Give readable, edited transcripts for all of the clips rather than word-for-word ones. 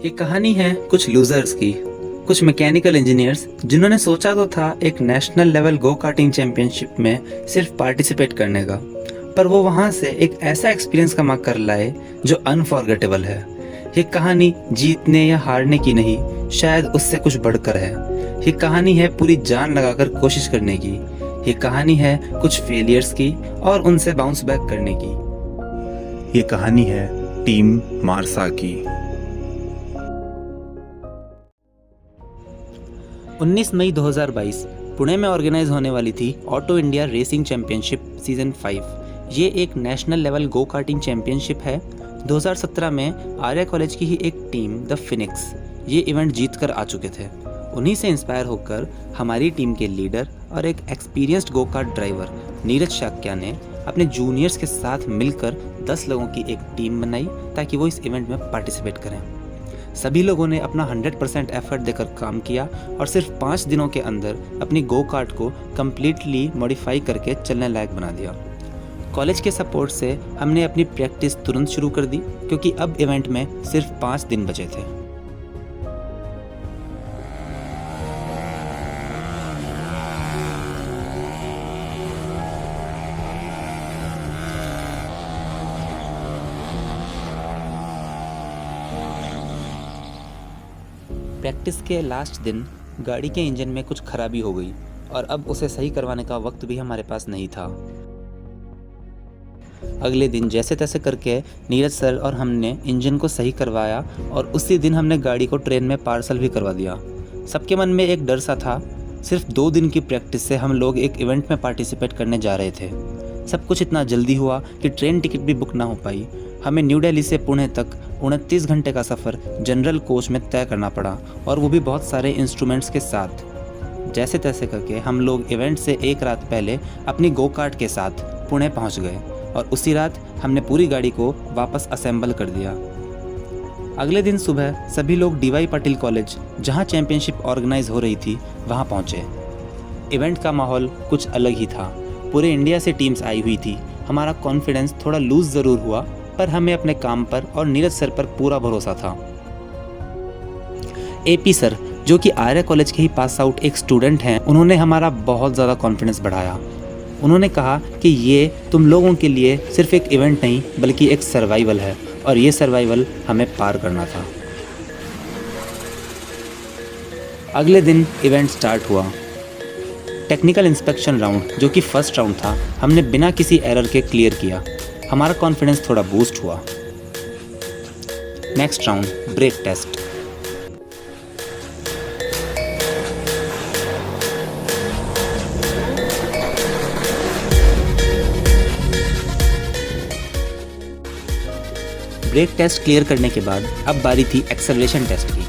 ये कहानी है कुछ लूजर्स की, कुछ मैकेनिकल इंजीनियर्स जिन्होंने सोचा तो था एक national level go karting championship में सिर्फ पार्टिसिपेट करने का, पर वो वहाँ से एक ऐसा एक्सपीरियंस कमा कर लाए जो अनफॉरगेटेबल है। ये कहानी जीतने या हारने की नहीं, शायद उससे कुछ बढ़कर है। ये कहानी है पूरी जान लगाकर कोशिश करने की। ये कहानी है कुछ फेलियर्स की और उनसे बाउंस बैक करने की। ये कहानी है टीम मार्सा की। 19 मई 2022 पुणे में ऑर्गेनाइज होने वाली थी auto India racing championship season 5। ये एक national level go karting championship है। 2017 में आर्या कॉलेज की ही एक टीम द फिनिक्स ये इवेंट जीत कर आ चुके थे। उन्हीं से इंस्पायर होकर हमारी टीम के लीडर और एक experienced go kart driver Neeraj Shakya ने अपने जूनियर्स के साथ मिलकर 10 लोगों की एक टीम बनाई ताकि वो इस इवेंट में पार्टिसिपेट करें। सभी लोगों ने अपना 100% एफर्ट देकर काम किया और सिर्फ 5 दिनों के अंदर अपनी गो कार्ट को कम्प्लीटली मॉडिफाई करके चलने लायक बना दिया। कॉलेज के सपोर्ट से हमने अपनी प्रैक्टिस तुरंत शुरू कर दी क्योंकि अब इवेंट में सिर्फ 5 दिन बचे थे। प्रैक्टिस के लास्ट दिन गाड़ी के इंजन में कुछ खराबी हो गई और अब उसे सही करवाने का वक्त भी हमारे पास नहीं था। अगले दिन जैसे तैसे करके नीरज सर और हमने इंजन को सही करवाया और उसी दिन हमने गाड़ी को ट्रेन में पार्सल भी करवा दिया। सबके मन में एक डर सा था। सिर्फ 2 दिन की प्रैक्टिस से हम लोग एक इवेंट में पार्टिसिपेट करने जा रहे थे। सब कुछ इतना जल्दी हुआ कि ट्रेन टिकट भी बुक ना हो पाई। हमें न्यू दिल्ली से पुणे तक 29 घंटे का सफ़र जनरल कोच में तय करना पड़ा और वो भी बहुत सारे इंस्ट्रूमेंट्स के साथ। जैसे तैसे करके हम लोग इवेंट से एक रात पहले अपनी गो कार्ट के साथ पुणे पहुंच गए और उसी रात हमने पूरी गाड़ी को वापस असेंबल कर दिया। अगले दिन सुबह सभी लोग डीवाई पाटिल कॉलेज जहां चैंपियनशिप ऑर्गेनाइज हो रही थी वहां पहुंचे। इवेंट का माहौल कुछ अलग ही था। पूरे इंडिया से टीम्स आई हुई थी। हमारा कॉन्फिडेंस थोड़ा लूज ज़रूर हुआ पर हमें अपने काम पर और नीरज सर पर पूरा भरोसा था। एपी सर जो कि आर्या कॉलेज के ही पास आउट एक स्टूडेंट हैं, उन्होंने हमारा बहुत ज़्यादा कॉन्फिडेंस बढ़ाया। उन्होंने कहा कि ये तुम लोगों के लिए सिर्फ एक इवेंट नहीं बल्कि एक सर्वाइवल है और ये सर्वाइवल हमें पार करना था। अगले दिन इवेंट स्टार्ट हुआ। टेक्निकल इंस्पेक्शन राउंड जो कि फर्स्ट राउंड था हमने बिना किसी एरर के क्लियर किया। हमारा कॉन्फिडेंस थोड़ा बूस्ट हुआ। Next round brake test. Brake test clear करने के बाद अब बारी थी एक्सेलरेशन टेस्ट की।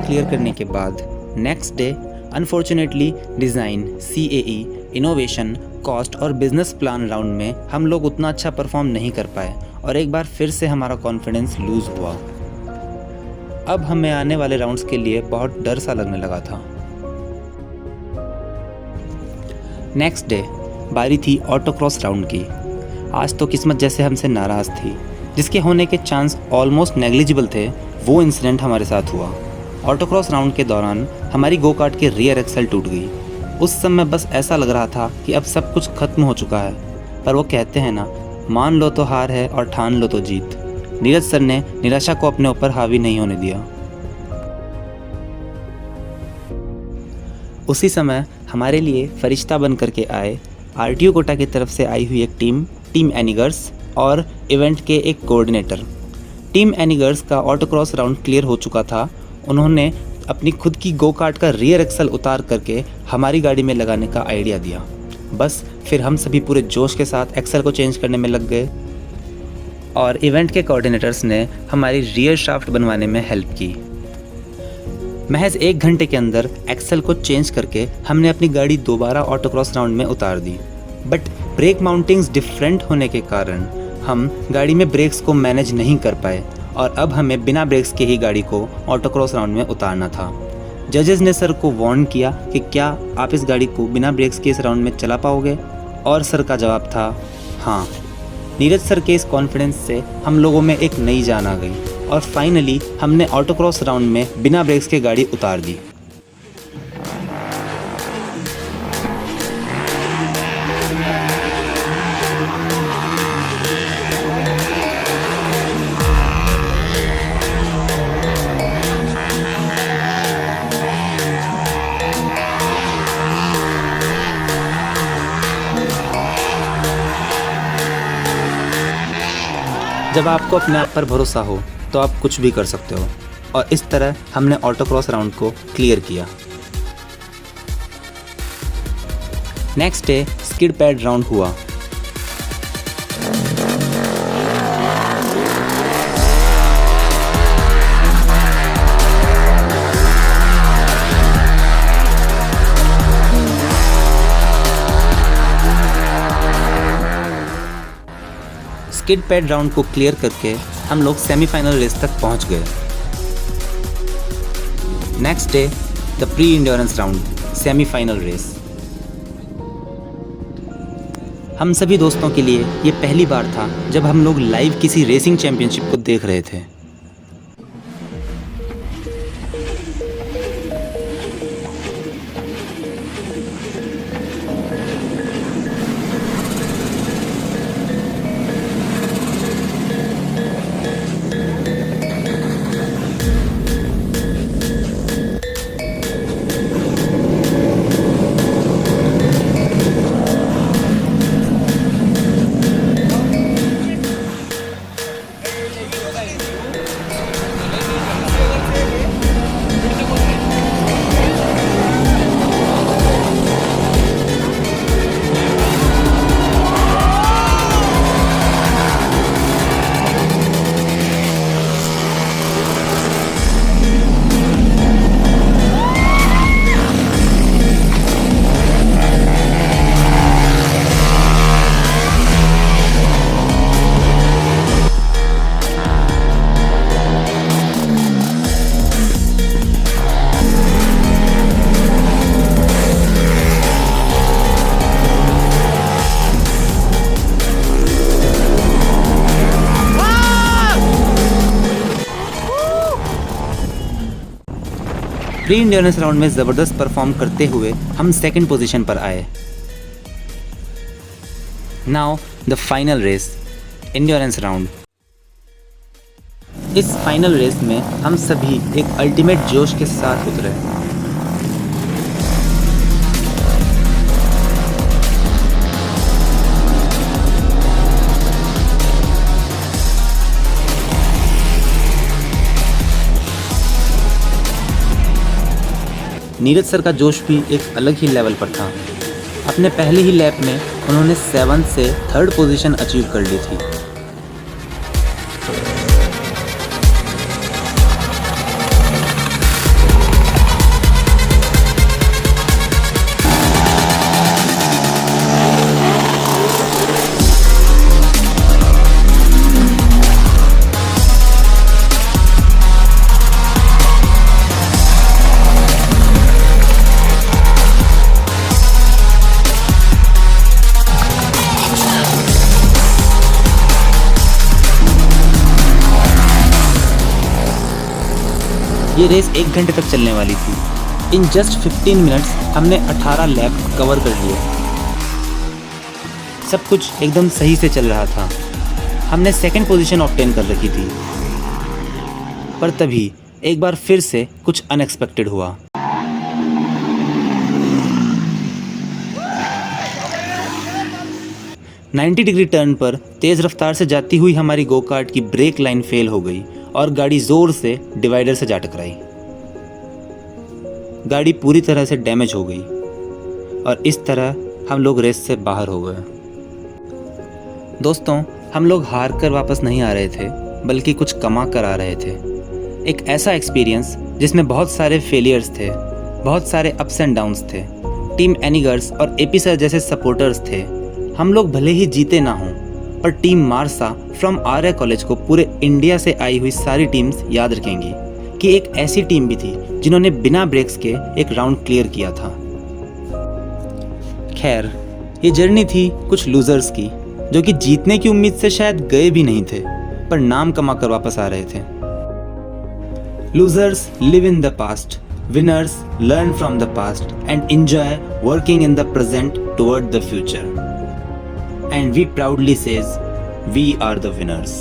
क्लियर करने के बाद next day unfortunately design, CAE, innovation, cost और बिजनेस प्लान राउंड में हम लोग उतना अच्छा परफॉर्म नहीं कर पाए और एक बार फिर से हमारा कॉन्फिडेंस लूज हुआ। अब हमें आने वाले राउंड्स के लिए बहुत डर सा लगने लगा था। नेक्स्ट डे बारी थी ऑटोक्रॉस राउंड की। आज तो किस्मत जैसे हमसे नाराज़ थी। जिसके होने के चांस ऑलमोस्ट नेग्लिजिबल थे वो इंसिडेंट हमारे साथ हुआ। ऑटोक्रॉस राउंड के दौरान हमारी गो कार्ट की रियर एक्सल टूट गई। उस समय बस ऐसा लग रहा था कि अब सब कुछ खत्म हो चुका है, पर वो कहते हैं ना, मान लो तो हार है और ठान लो तो जीत। नीरज सर ने निराशा को अपने ऊपर हावी नहीं होने दिया। उसी समय हमारे लिए फरिश्ता बन करके आए RTO कोटा की तरफ से आई हुई एक टीम एनिगर्स और इवेंट के एक कोऑर्डिनेटर। टीम एनिगर्स का ऑटोक्रॉस राउंड क्लियर हो चुका था। उन्होंने अपनी खुद की गो कार्ट का रियर एक्सल उतार करके हमारी गाड़ी में लगाने का आइडिया दिया। बस फिर हम सभी पूरे जोश के साथ एक्सल को चेंज करने में लग गए और इवेंट के कोऑर्डिनेटर्स ने हमारी रियर शाफ्ट बनवाने में हेल्प की। महज 1 घंटे के अंदर एक्सल को चेंज करके हमने अपनी गाड़ी दोबारा ऑटोक्रॉस राउंड में उतार दी। बट ब्रेक माउंटिंग्स डिफरेंट होने के कारण हम गाड़ी में ब्रेक्स को मैनेज नहीं कर पाए और अब हमें बिना ब्रेक्स के ही गाड़ी को ऑटोक्रॉस राउंड में उतारना था। जजेस ने सर को वार्न किया कि क्या आप इस गाड़ी को बिना ब्रेक्स के इस राउंड में चला पाओगे, और सर का जवाब था हाँ। नीरज सर के इस कॉन्फिडेंस से हम लोगों में एक नई जान आ गई और फाइनली हमने ऑटोक्रॉस राउंड में बिना ब्रेक्स के गाड़ी उतार दी। जब आपको अपने आप पर भरोसा हो तो आप कुछ भी कर सकते हो, और इस तरह हमने ऑटोक्रॉस राउंड को क्लियर किया। Next day skid pad round हुआ। स्किड पैड राउंड को क्लियर करके हम लोग सेमीफाइनल रेस तक पहुंच गए। Next day the pre endurance round, semifinal race. हम सभी दोस्तों के लिए ये पहली बार था जब हम लोग लाइव किसी रेसिंग चैंपियनशिप को देख रहे थे। प्री इंड्योरेंस राउंड में ज़बरदस्त परफॉर्म करते हुए हम सेकंड पोजीशन पर आए। Now the final race, endurance round. इस फाइनल रेस में हम सभी एक अल्टीमेट जोश के साथ उतरे। नीरज सर का जोश भी एक अलग ही लेवल पर था। अपने पहले ही लैप में उन्होंने 7 से 3rd पोजीशन अचीव कर ली थी। ये रेस 1 घंटे तक चलने वाली थी। इन जस्ट 15 मिनट्स हमने 18 लैप कवर कर लिए। सब कुछ एकदम सही से चल रहा था। हमने 2nd पोजीशन ऑब्टेन कर रखी थी, पर तभी एक बार फिर से कुछ अनएक्सपेक्टेड हुआ। $90 डिग्री टर्न पर तेज़ रफ्तार से जाती हुई हमारी गो कार्ट की ब्रेक लाइन फेल हो गई और गाड़ी जोर से डिवाइडर से जा टकराई। गाड़ी पूरी तरह से डैमेज हो गई और इस तरह हम लोग रेस से बाहर हो गए। दोस्तों, हम लोग हार कर वापस नहीं आ रहे थे, बल्कि कुछ कमा कर आ रहे थे। एक ऐसा एक्सपीरियंस जिसमें बहुत सारे फेलियर्स थे, बहुत सारे अप्स एंड डाउन्स थे। टीम एनीगर्स और एपी सर जैसे सपोर्टर्स थे। हम लोग भले ही जीते ना हों, पर team Marsa from Arya college को पूरे इंडिया से आई हुई सारी टीम्स याद रखेंगी कि एक ऐसी टीम भी थी जिन्होंने बिना ब्रेक्स के एक राउंड क्लियर किया था। खैर, ये जर्नी थी कुछ लूजर्स की जो कि जीतने की उम्मीद से शायद गए भी नहीं थे, पर नाम कमा कर वापस आ रहे थे। Losers live in the past, winners learn from the past and enjoy working in the present toward the future. And we proudly says, we are the winners.